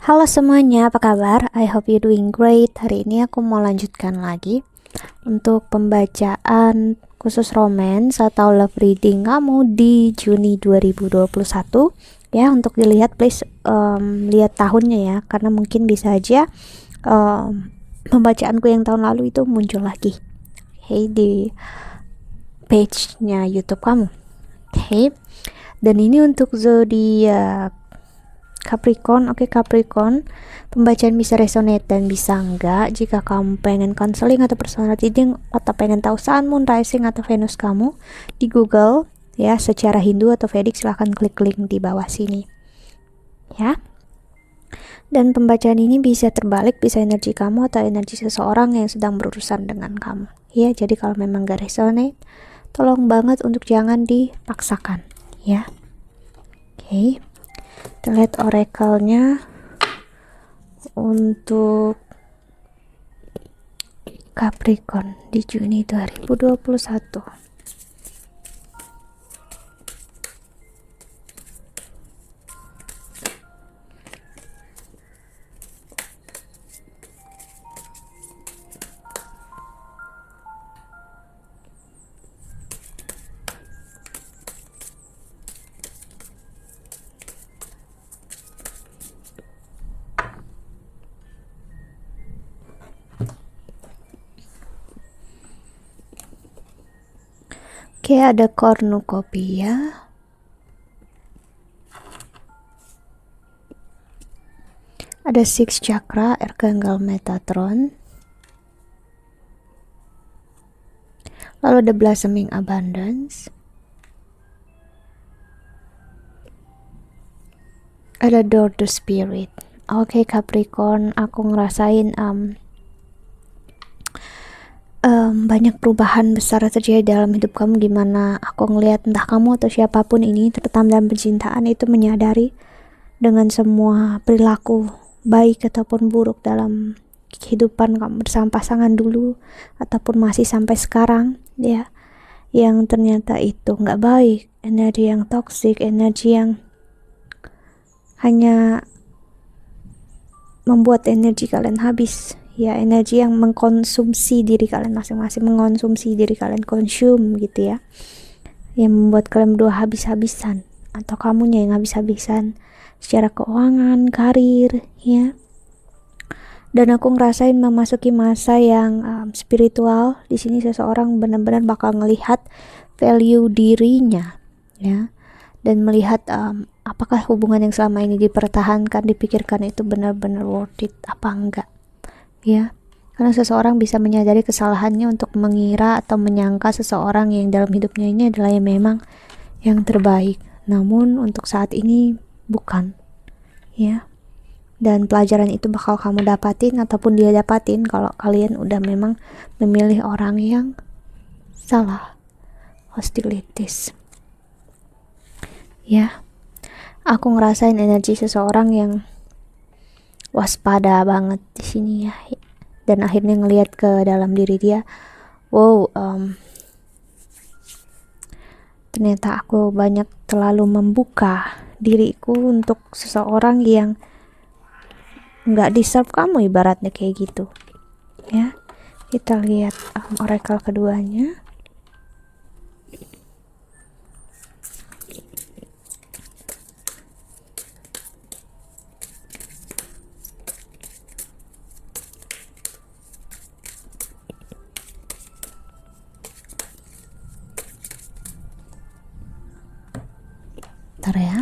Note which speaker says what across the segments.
Speaker 1: Halo semuanya, apa kabar? I hope you doing great. Hari ini aku mau lanjutkan lagi untuk pembacaan khusus romance atau love reading kamu di Juni 2021. Ya, untuk dilihat please lihat tahunnya ya, karena mungkin bisa aja pembacaanku yang tahun lalu itu muncul lagi. Di page-nya YouTube kamu. Dan ini untuk zodiak Capricorn. Oke, Capricorn, pembacaan bisa resonate dan bisa enggak. Jika kamu pengen counseling atau personal reading atau pengen tahu Sun, Moon, Rising atau Venus kamu di Google ya secara Hindu atau Vedic, silahkan klik link di bawah sini ya. Dan pembacaan ini bisa terbalik, bisa energi kamu atau energi seseorang yang sedang berurusan dengan kamu ya. Jadi kalau memang gak resonate, tolong banget untuk jangan dipaksakan ya. Oke, kita lihat oracle-nya untuk Capricorn di Juni 2021. Oke, ada cornucopia, ada six chakra, Archangel Metatron, lalu ada blossoming abundance, ada door to spirit. Oke, Capricorn, aku ngerasain banyak perubahan besar terjadi dalam hidup kamu, dimana aku ngelihat entah kamu atau siapapun ini terutama dalam percintaan itu menyadari dengan semua perilaku baik ataupun buruk dalam kehidupan kamu bersama pasangan dulu ataupun masih sampai sekarang ya, yang ternyata itu nggak baik, energi yang toksik, energi yang hanya membuat energi kalian habis ya, energi yang mengkonsumsi diri kalian masing-masing, mengkonsumsi diri kalian, consume gitu ya, yang membuat kalian berdua habis-habisan atau kamunya yang habis-habisan secara keuangan, karir ya. Dan aku ngerasain memasuki masa yang spiritual. Di sini seseorang benar-benar bakal melihat value dirinya ya, dan melihat apakah hubungan yang selama ini dipertahankan, dipikirkan itu benar-benar worth it apa enggak ya. Karena seseorang bisa menyadari kesalahannya untuk mengira atau menyangka seseorang yang dalam hidupnya ini adalah yang memang yang terbaik, namun untuk saat ini bukan ya. Dan pelajaran itu bakal kamu dapatin ataupun dia dapatin kalau kalian udah memang memilih orang yang salah. Hostilities ya. Aku ngerasain energi seseorang yang waspada banget di sini ya, dan akhirnya ngelihat ke dalam diri dia. Wow, ternyata aku banyak terlalu membuka diriku untuk seseorang yang nggak deserve kamu, ibaratnya kayak gitu ya. Kita lihat oracle keduanya. Bentar ya.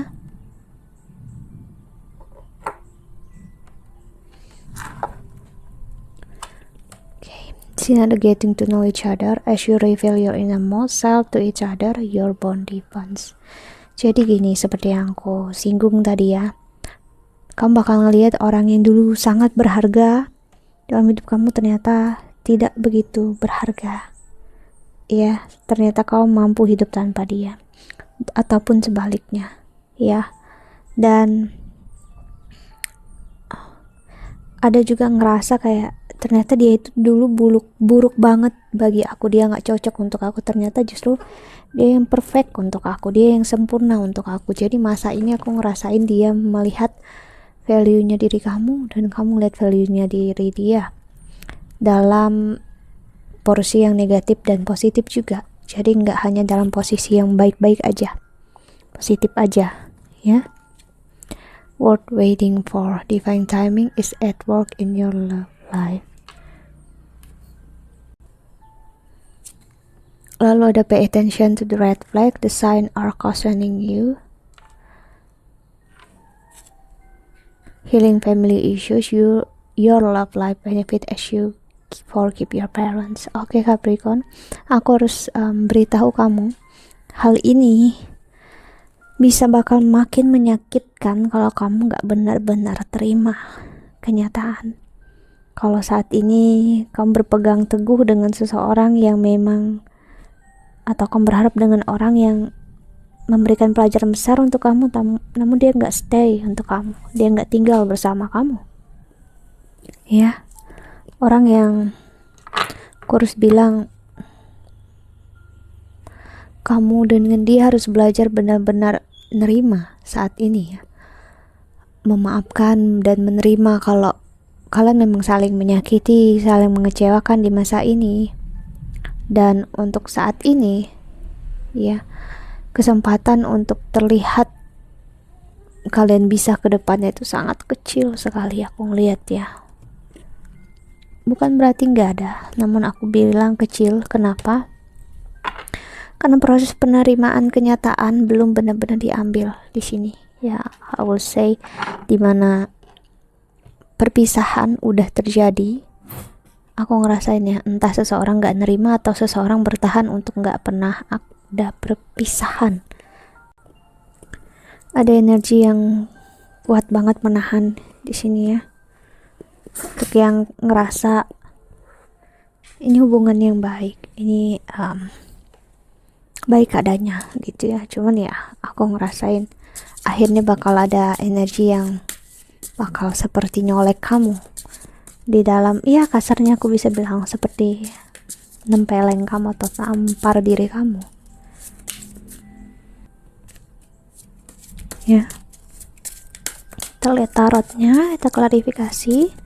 Speaker 1: Sini ada getting to know each other. As you reveal your innermost self to each other, your bond deepens. Jadi gini, seperti yang aku singgung tadi ya, kamu bakal ngelihat orang yang dulu sangat berharga dalam hidup kamu ternyata tidak begitu berharga ya. Ternyata kamu mampu hidup tanpa dia ataupun sebaliknya ya. Dan ada juga ngerasa kayak ternyata dia itu dulu buruk banget bagi aku, dia nggak cocok untuk aku, ternyata justru dia yang perfect untuk aku, dia yang sempurna untuk aku. Jadi masa ini aku ngerasain dia melihat value-nya diri kamu dan kamu lihat value-nya diri dia dalam porsi yang negatif dan positif juga. Jadi nggak hanya dalam posisi yang baik-baik aja, positif aja ya. Worth waiting for, divine timing is at work in your love life. Lalu ada pay attention to the red flag, the sign are cautioning you. Healing family issues, your love life benefit as you forgive your parents. Oke Capricorn, aku harus beritahu kamu, hal ini bisa bakal makin menyakitkan kalau kamu gak benar-benar terima kenyataan kalau saat ini kamu berpegang teguh dengan seseorang yang memang, atau kamu berharap dengan orang yang memberikan pelajaran besar untuk kamu, namun dia gak stay untuk kamu, dia gak tinggal bersama kamu ya. Orang yang aku harus bilang, kamu dengan dia harus belajar benar-benar nerima saat ini ya, memaafkan dan menerima kalau kalian memang saling menyakiti, saling mengecewakan di masa ini. Dan untuk saat ini ya, kesempatan untuk terlihat kalian bisa ke depannya itu sangat kecil sekali aku ngeliat ya. Bukan berarti nggak ada, namun aku bilang kecil. Kenapa? Karena proses penerimaan kenyataan belum benar-benar diambil di sini ya. I will say, dimana perpisahan udah terjadi, aku ngerasain ya, entah seseorang nggak nerima atau seseorang bertahan untuk nggak pernah ada perpisahan. Ada energi yang kuat banget menahan di sini ya. Untuk yang ngerasa ini hubungan yang baik, ini baik adanya gitu ya, cuman ya aku ngerasain akhirnya bakal ada energi yang bakal seperti nyolek kamu di dalam, ya kasarnya aku bisa bilang seperti nempeleng kamu atau tampar diri kamu ya. Kita lihat tarotnya, kita klarifikasi.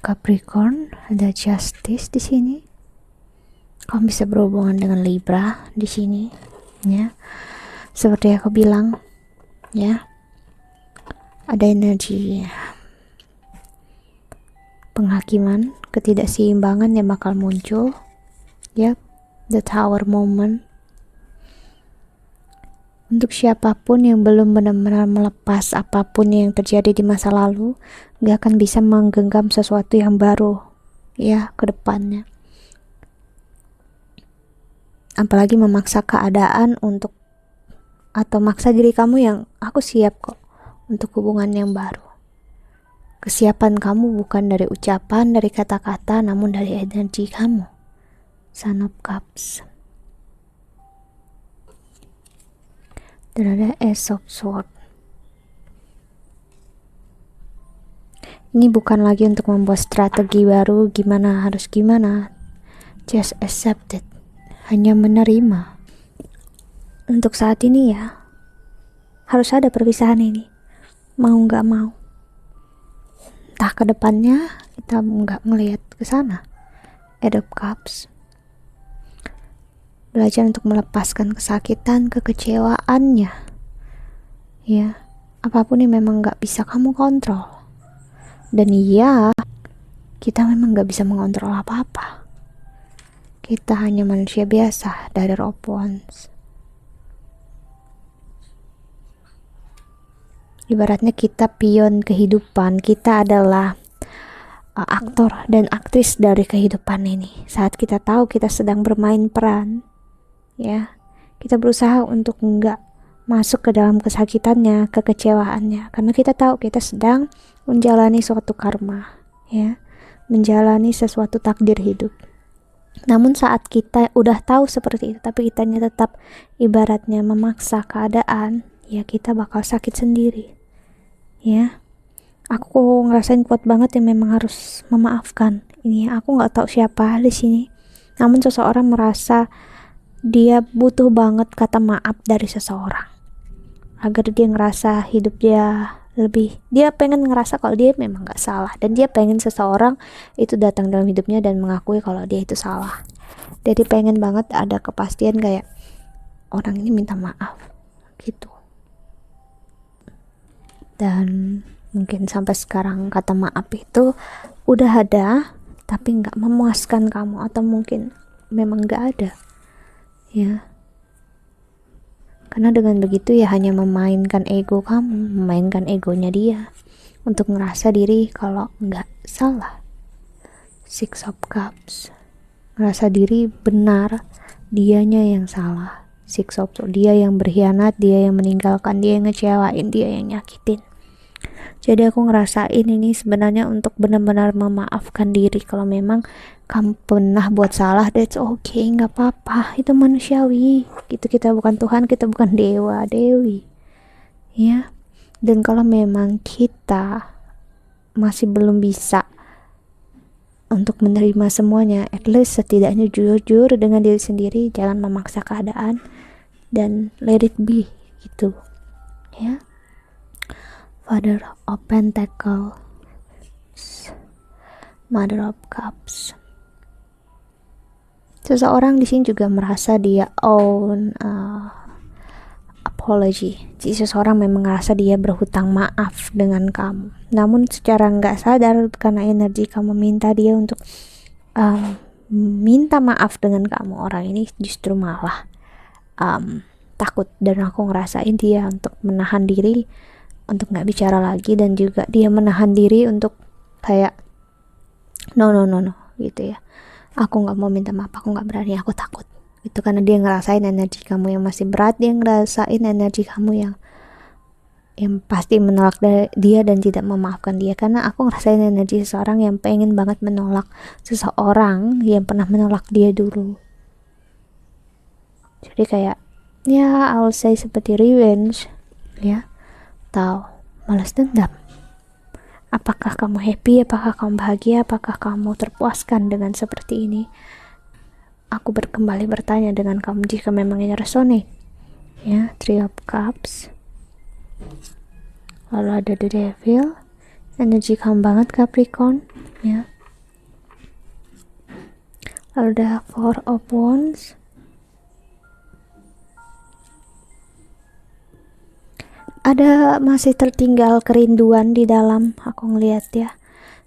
Speaker 1: Capricorn, ada justice di sini. Kamu bisa berhubungan dengan Libra di sini, ya. Seperti aku bilang, ya. Ada energi penghakiman, ketidakseimbangan yang bakal muncul, ya. The Tower moment. Untuk siapapun yang belum benar-benar melepas apapun yang terjadi di masa lalu, gak akan bisa menggenggam sesuatu yang baru ya ke depannya. Apalagi memaksa keadaan untuk, atau maksa diri kamu yang aku siap kok untuk hubungan yang baru. Kesiapan kamu bukan dari ucapan, dari kata-kata, namun dari energi kamu. Son of Cups. Dan ada Ace of Swords. Ini bukan lagi untuk membuat strategi baru gimana harus gimana. Just accept it. Hanya menerima. Untuk saat ini ya, harus ada perpisahan ini. Mau nggak mau. Entah ke depannya kita nggak ngelihat ke sana. Eight of Cups. Belajar untuk melepaskan kesakitan, kekecewaannya. Ya, apapun yang memang gak bisa kamu kontrol. Dan iya, kita memang gak bisa mengontrol apa-apa. Kita hanya manusia biasa dari Rope Wands. Ibaratnya kita pion kehidupan, kita adalah aktor dan aktris dari kehidupan ini. Saat kita tahu kita sedang bermain peran, ya, kita berusaha untuk enggak masuk ke dalam kesakitannya, kekecewaannya, karena kita tahu kita sedang menjalani suatu karma, ya, menjalani sesuatu takdir hidup. Namun saat kita udah tahu seperti itu, tapi kitanya tetap ibaratnya memaksa keadaan, ya kita bakal sakit sendiri, ya. Aku ngerasain kuat banget yang memang harus memaafkan. Ini aku nggak tahu siapa di sini, namun seseorang merasa dia butuh banget kata maaf dari seseorang agar dia ngerasa hidup dia pengen ngerasa kalau dia memang gak salah, dan dia pengen seseorang itu datang dalam hidupnya dan mengakui kalau dia itu salah. Jadi pengen banget ada kepastian kayak orang ini minta maaf gitu. Dan mungkin sampai sekarang kata maaf itu udah ada tapi nggak memuaskan kamu, atau mungkin memang nggak ada ya, karena dengan begitu ya hanya memainkan ego kamu, memainkan egonya dia untuk ngerasa diri kalau nggak salah. Six of Cups, ngerasa diri benar, dianya yang salah. Six of Cups, dia yang berkhianat, dia yang meninggalkan, dia yang ngecewain, dia yang nyakitin. Jadi aku ngerasain ini sebenarnya untuk benar-benar memaafkan diri. Kalau memang kamu pernah buat salah, that's okay, nggak apa-apa, itu manusiawi gitu. Kita bukan Tuhan, kita bukan dewa dewi ya. Dan kalau memang kita masih belum bisa untuk menerima semuanya, at least setidaknya jujur dengan diri sendiri, jangan memaksa keadaan dan let it be gitu ya. Father of Pentacles, Mother of Cups. Seseorang di sini juga merasa dia own apology. Jadi seseorang memang merasa dia berhutang maaf dengan kamu. Namun secara nggak sadar karena energi kamu minta dia untuk minta maaf dengan kamu, orang ini justru malah takut. Dan aku ngerasain dia untuk menahan diri untuk nggak bicara lagi, dan juga dia menahan diri untuk kayak no gitu ya, aku nggak mau minta maaf, aku nggak berani, aku takut itu, karena dia ngerasain energi kamu yang masih berat, dia ngerasain energi kamu yang pasti menolak dia dan tidak memaafkan dia. Karena aku ngerasain energi seseorang yang pengen banget menolak seseorang yang pernah menolak dia dulu. Jadi kayak ya I'll say seperti revenge ya, atau malas dendam. Apakah kamu happy? Apakah kamu bahagia? Apakah kamu terpuaskan dengan seperti ini? Aku kembali bertanya dengan kamu jika memang ini resonate ya. Three of Cups, lalu ada The Devil, energi kamu banget Capricorn ya. Lalu ada Four of Wands, ada masih tertinggal kerinduan di dalam, aku ngeliat ya,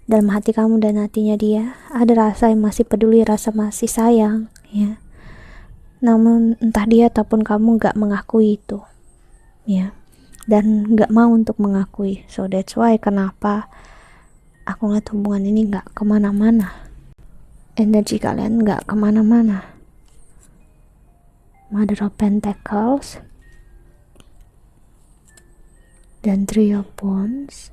Speaker 1: dalam hati kamu dan hatinya dia ada rasa yang masih peduli, rasa masih sayang ya. Namun entah dia ataupun kamu gak mengakui itu ya, dan gak mau untuk mengakui. So that's why kenapa aku ngeliat hubungan ini gak kemana-mana, energi kalian gak kemana-mana. Mother of Pentacles dan Three of Wands,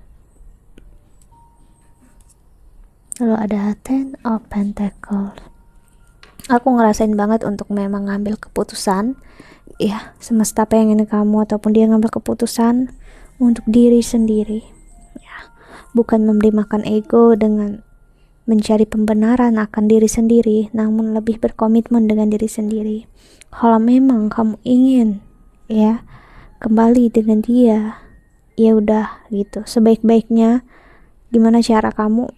Speaker 1: lalu ada Ten of Pentacles. Aku ngerasain banget untuk memang ngambil keputusan ya, semesta pengen kamu ataupun dia ngambil keputusan untuk diri sendiri ya, bukan memberi makan ego dengan mencari pembenaran akan diri sendiri, namun lebih berkomitmen dengan diri sendiri. Kalau memang kamu ingin ya kembali dengan dia, ya udah gitu, sebaik-baiknya gimana cara kamu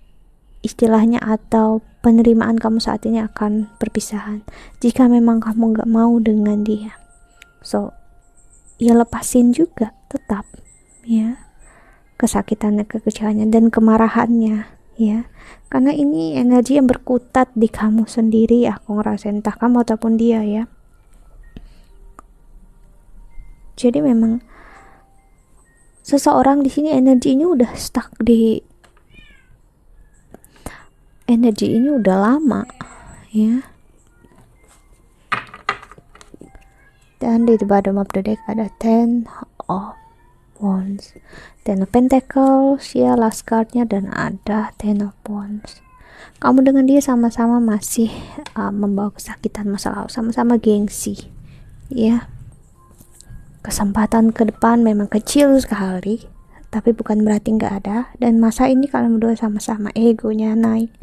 Speaker 1: istilahnya atau penerimaan kamu saat ini akan perpisahan. Jika memang kamu gak mau dengan dia, so ya lepasin juga tetap ya kesakitannya, kekecewaannya dan kemarahannya ya, karena ini energi yang berkutat di kamu sendiri. Aku ngerasain entah kamu ataupun dia ya. Jadi memang seseorang di sini energinya udah stuck di energi ini udah lama ya. Dan di bottom of the deck ada Ten of Wands, Ten of Pentacles ya last cardnya, dan ada Ten of Wands. Kamu dengan dia sama-sama masih membawa kesakitan masa lalu, sama-sama gengsi ya. Kesempatan ke depan memang kecil sekali, tapi bukan berarti nggak ada. Dan masa ini kalian berdua sama-sama egonya naik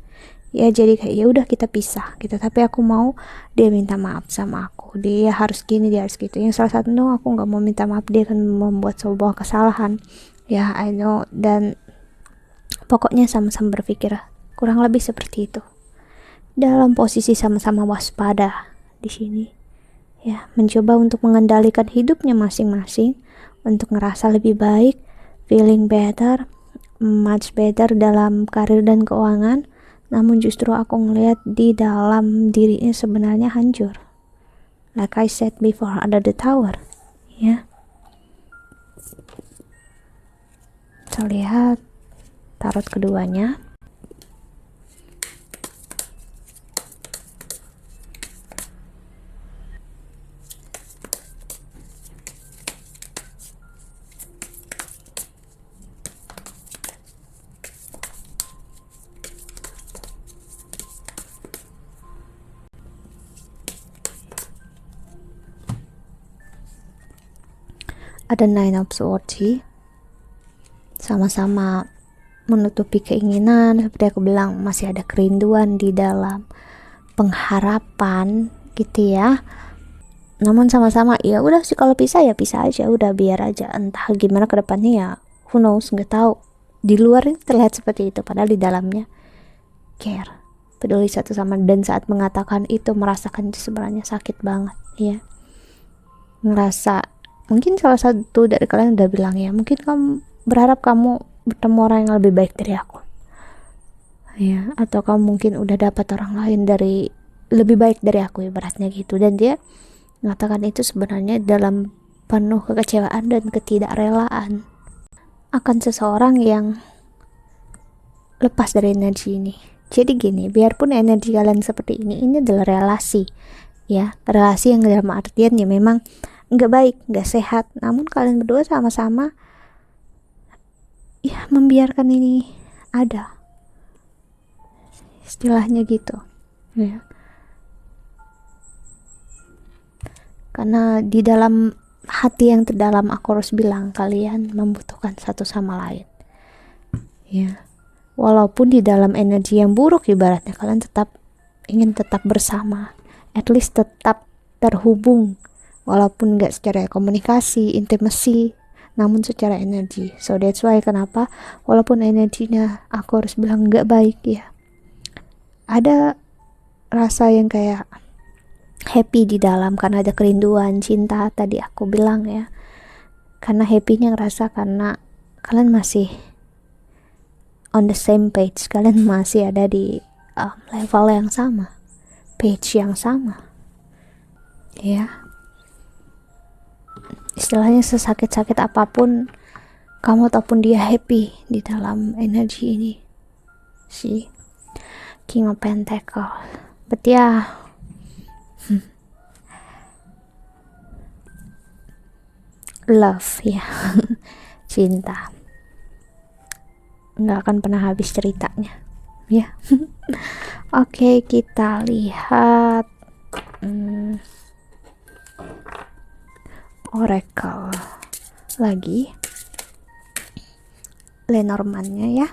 Speaker 1: ya. Jadi kayak ya udah kita pisah gitu, tapi aku mau dia minta maaf sama aku, dia harus gini, dia harus gitu. Yang salah satu, no, aku nggak mau minta maaf, dia akan membuat sebuah kesalahan ya, I know. Dan pokoknya sama-sama berpikir kurang lebih seperti itu, dalam posisi sama-sama waspada di sini ya, mencoba untuk mengendalikan hidupnya masing-masing untuk ngerasa lebih baik, feeling better, much better dalam karir dan keuangan. Namun justru aku ngelihat di dalam dirinya sebenarnya hancur, like I said before, ada the tower ya. Kita lihat tarot keduanya. Ada Nine of Swords sih, sama-sama menutupi keinginan, seperti aku bilang, masih ada kerinduan di dalam, pengharapan gitu ya. Namun sama-sama ya udah sih, kalau pisah ya pisah aja, udah biar aja, entah gimana ke depannya ya, who knows, nggak tahu. Di luar ini terlihat seperti itu, padahal di dalamnya care, peduli satu sama, dan saat mengatakan itu merasakan itu sebenarnya sakit banget ya. Ngerasa mungkin salah satu dari kalian udah bilang ya, mungkin kamu berharap kamu bertemu orang yang lebih baik dari aku ya, atau kamu mungkin udah dapat orang lain dari lebih baik dari aku, ibaratnya gitu. Dan dia mengatakan itu sebenarnya dalam penuh kekecewaan dan ketidakrelaan akan seseorang yang lepas dari energi ini. Jadi gini, biarpun energi kalian seperti ini adalah relasi ya, relasi yang dalam artian ya memang nggak baik, nggak sehat, namun kalian berdua sama-sama ya membiarkan ini ada, istilahnya gitu ya. Karena di dalam hati yang terdalam aku harus bilang, kalian membutuhkan satu sama lain ya. Walaupun di dalam energi yang buruk, ibaratnya kalian tetap ingin tetap bersama, at least tetap terhubung, walaupun nggak secara komunikasi, intimacy, namun secara energi. So that's why kenapa walaupun energinya aku harus bilang nggak baik ya, ada rasa yang kayak happy di dalam, karena ada kerinduan, cinta tadi aku bilang ya. Karena happynya ngerasa karena kalian masih on the same page, kalian masih ada di level yang sama, page yang sama ya. Istilahnya sesakit-sakit apapun kamu ataupun dia happy di dalam energi ini sih. King of Pentacle. But ya love ya cinta nggak akan pernah habis ceritanya ya. Oke, kita lihat Oracle lagi, Lenormand-nya ya.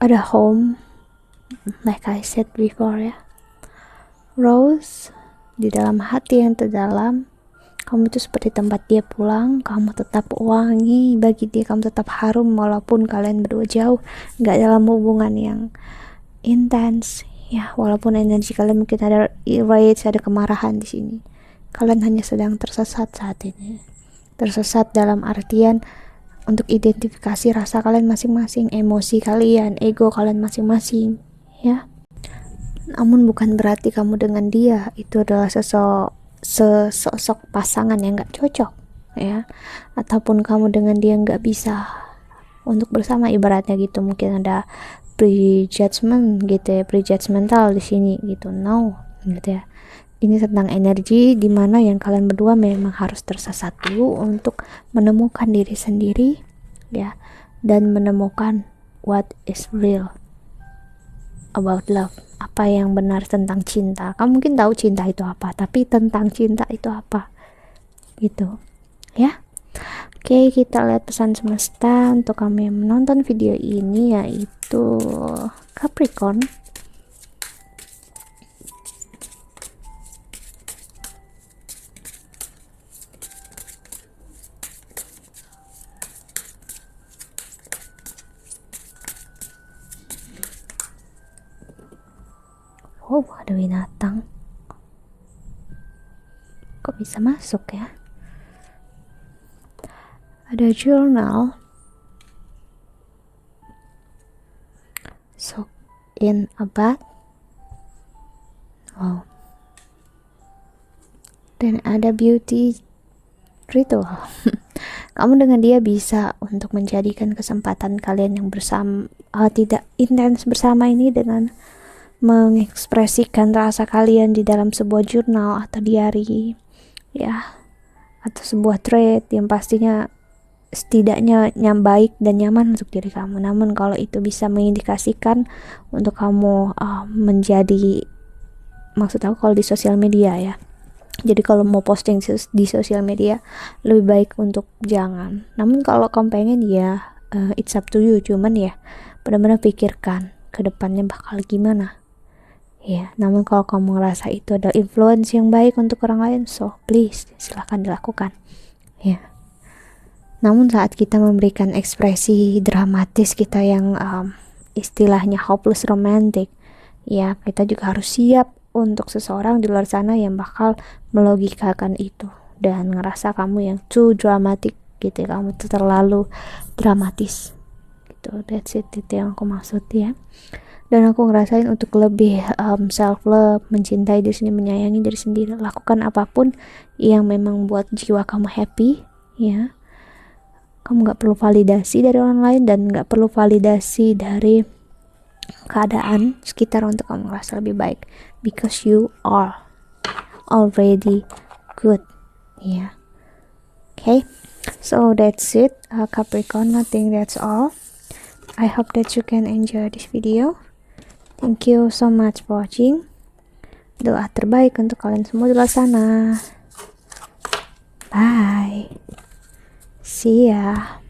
Speaker 1: Ada home, like I said before ya. Rose, di dalam hati yang terdalam, kamu itu seperti tempat dia pulang, kamu tetap wangi bagi dia, kamu tetap harum walaupun kalian berdua jauh, nggak dalam hubungan yang intens ya. Walaupun energi kalian mungkin ada rage, ada kemarahan di sini, kalian hanya sedang tersesat saat ini. Tersesat dalam artian untuk identifikasi rasa kalian masing-masing, emosi kalian, ego kalian masing-masing ya. Namun bukan berarti kamu dengan dia itu adalah sesosok pasangan yang gak cocok ya, ataupun kamu dengan dia gak bisa untuk bersama, ibaratnya gitu. Mungkin ada prejudgment gitu ya, prejudgmental di sini gitu, no gitu ya. Ini tentang energi dimana yang kalian berdua memang harus tersesat dulu untuk menemukan diri sendiri ya, dan menemukan what is real about love, apa yang benar tentang cinta. Kamu mungkin tahu cinta itu apa, tapi tentang cinta itu apa gitu ya. Oke, kita lihat pesan semesta untuk kamu yang menonton video ini, yaitu Capricorn. Oh, ada binatang. Kok bisa masuk ya? Ada journal. Soak in a bath. Wow. Dan ada beauty ritual. Kamu dengan dia bisa untuk menjadikan kesempatan kalian yang bersama, tidak intens bersama ini dengan mengekspresikan rasa kalian di dalam sebuah jurnal atau diary ya, atau sebuah thread yang pastinya setidaknya baik dan nyaman untuk diri kamu. Namun kalau itu bisa mengindikasikan untuk kamu menjadi, maksud aku kalau di sosial media ya, jadi kalau mau posting di sosial media lebih baik untuk jangan. Namun kalau kamu pengen ya, it's up to you. Cuman ya benar-benar pikirkan ke depannya bakal gimana ya. Namun kalau kamu ngerasa itu adalah influence yang baik untuk orang lain, so please silahkan dilakukan ya. Namun saat kita memberikan ekspresi dramatis kita yang istilahnya hopeless romantic ya, kita juga harus siap untuk seseorang di luar sana yang bakal melogikakan itu dan ngerasa kamu yang too dramatic gitu, kamu tuh terlalu dramatis gitu. That's it, itu yang aku maksud ya. Dan aku ngerasain untuk lebih self love, mencintai diri sendiri, menyayangi diri sendiri, lakukan apapun yang memang buat jiwa kamu happy ya. Kamu gak perlu validasi dari orang lain dan gak perlu validasi dari keadaan sekitar untuk kamu merasa lebih baik, because you are already good ya. Okay, so that's it, Capricorn. I think that's all. I hope that you can enjoy this video. Thank you so much for watching. Doa terbaik untuk kalian semua di luar sana. Bye. See ya.